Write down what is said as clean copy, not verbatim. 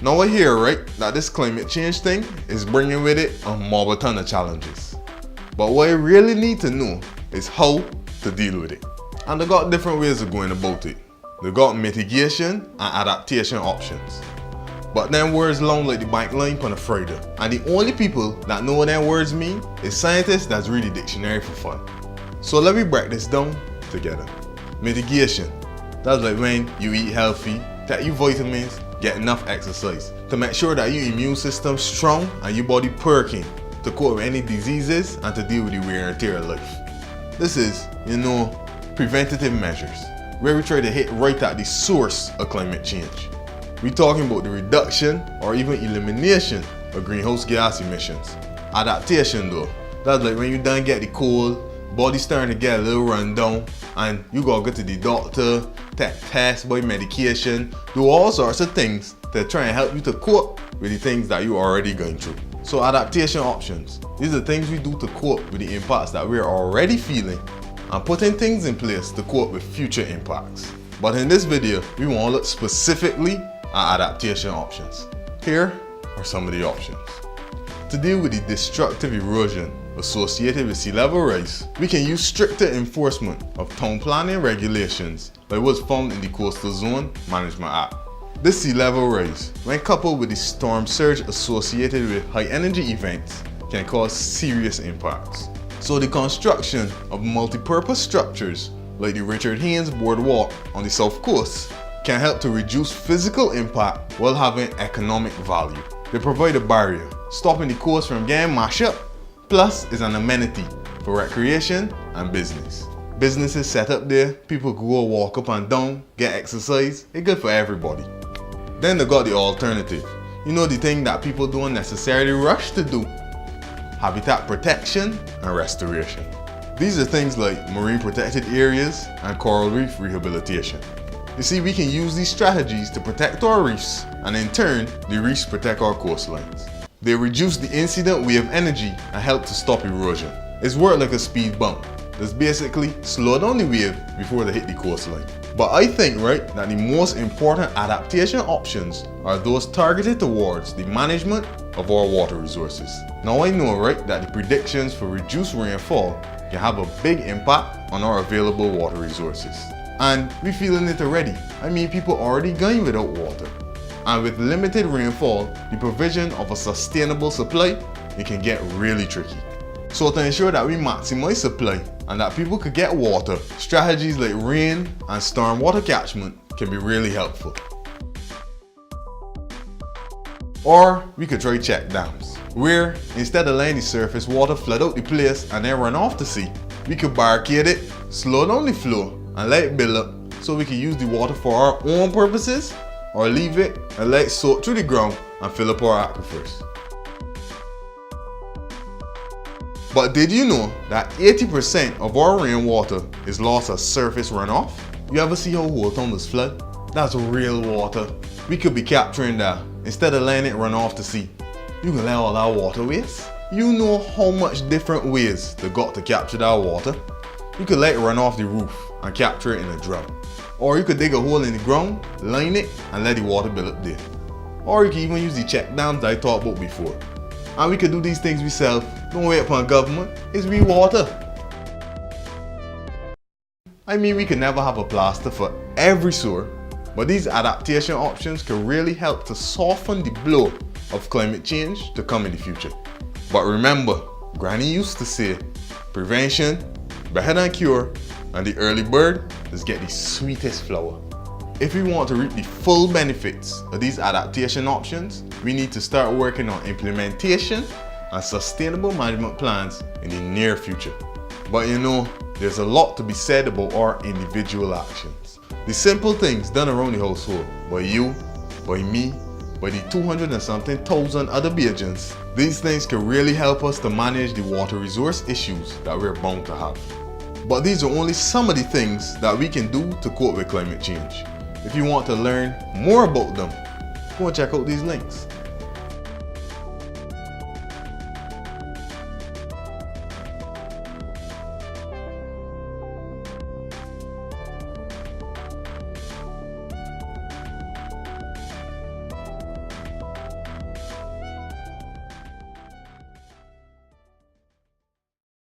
Now I hear, right, that this climate change thing is bringing with it a mob ton of challenges. But what I really need to know is how to deal with it. And they got different ways of going about it. They got mitigation and adaptation options. But them words long like the bank line on a Friday. And the only people that know what them words mean is scientists that's read the dictionary for fun. So let me break this down together. Mitigation. That's like when you eat healthy, take your vitamins, get enough exercise to make sure that your immune system's strong and your body perking to cope with any diseases and to deal with the wear and tear of life. This is, preventative measures, where we try to hit right at the source of climate change. We're talking about the reduction or even elimination of greenhouse gas emissions. Adaptation though, that's like when you done get the cold, body starting to get a little run down, and you gotta go to the doctor, take tests, buy medication, do all sorts of things to try and help you to cope with the things that you're already going through. So adaptation options, these are things we do to cope with the impacts that we're already feeling and putting things in place to cope with future impacts. But in this video, we want to look specifically at adaptation options. Here are some of the options. To deal with the destructive erosion associated with sea level rise, we can use stricter enforcement of town planning regulations like what's found in the Coastal Zone Management Act. This sea level rise, when coupled with the storm surge associated with high energy events, can cause serious impacts. So the construction of multi-purpose structures like the Richard Haynes Boardwalk on the south coast can help to reduce physical impact while having economic value. They provide a barrier, stopping the coast from getting mashed up, plus is an amenity for recreation and business. Businesses set up there, people go walk up and down, get exercise, it's good for everybody. Then they got the alternative, the thing that people don't necessarily rush to do. Habitat protection and restoration. These are things like marine protected areas and coral reef rehabilitation. You see, we can use these strategies to protect our reefs, and in turn, the reefs protect our coastlines. They reduce the incident wave energy and help to stop erosion. It's worked like a speed bump. That's basically slow down the wave before they hit the coastline. But I think, that the most important adaptation options are those targeted towards the management of our water resources. Now I know, that the predictions for reduced rainfall can have a big impact on our available water resources. And we're feeling it already. People already going without water. And with limited rainfall, the provision of a sustainable supply, it can get really tricky. So to ensure that we maximize supply and that people could get water, strategies like rain and storm water catchment can be really helpful. Or we could try check dams, where instead of letting the surface water flood out the place and then run off to sea, we could barricade it, slow down the flow, and let it build up so we can use the water for our own purposes, or leave it and let it soak through the ground and fill up our aquifers. But did you know that 80% of our rainwater is lost as surface runoff? You ever see how whole tunnels flood? That's real water. We could be capturing that instead of letting it run off to sea. You can let all our water waste. You know how much different ways they got to capture that water. You could let it run off the roof and capture it in a drum. Or you could dig a hole in the ground, line it, and let the water build up there. Or you can even use the check dams that I talked about before. And we could do these things ourselves. Don't wait upon government, it's we water. We could never have a plaster for every sewer, but these adaptation options can really help to soften the blow of climate change to come in the future. But remember, Granny used to say, prevention, better than cure, and the early bird is get the sweetest flower. If we want to reap the full benefits of these adaptation options, we need to start working on implementation and sustainable management plans in the near future. But there's a lot to be said about our individual actions. The simple things done around the household, by you, by me, by the 200 and something thousand other Bajans, these things can really help us to manage the water resource issues that we're bound to have. But these are only some of the things that we can do to cope with climate change. If you want to learn more about them, go and check out these links.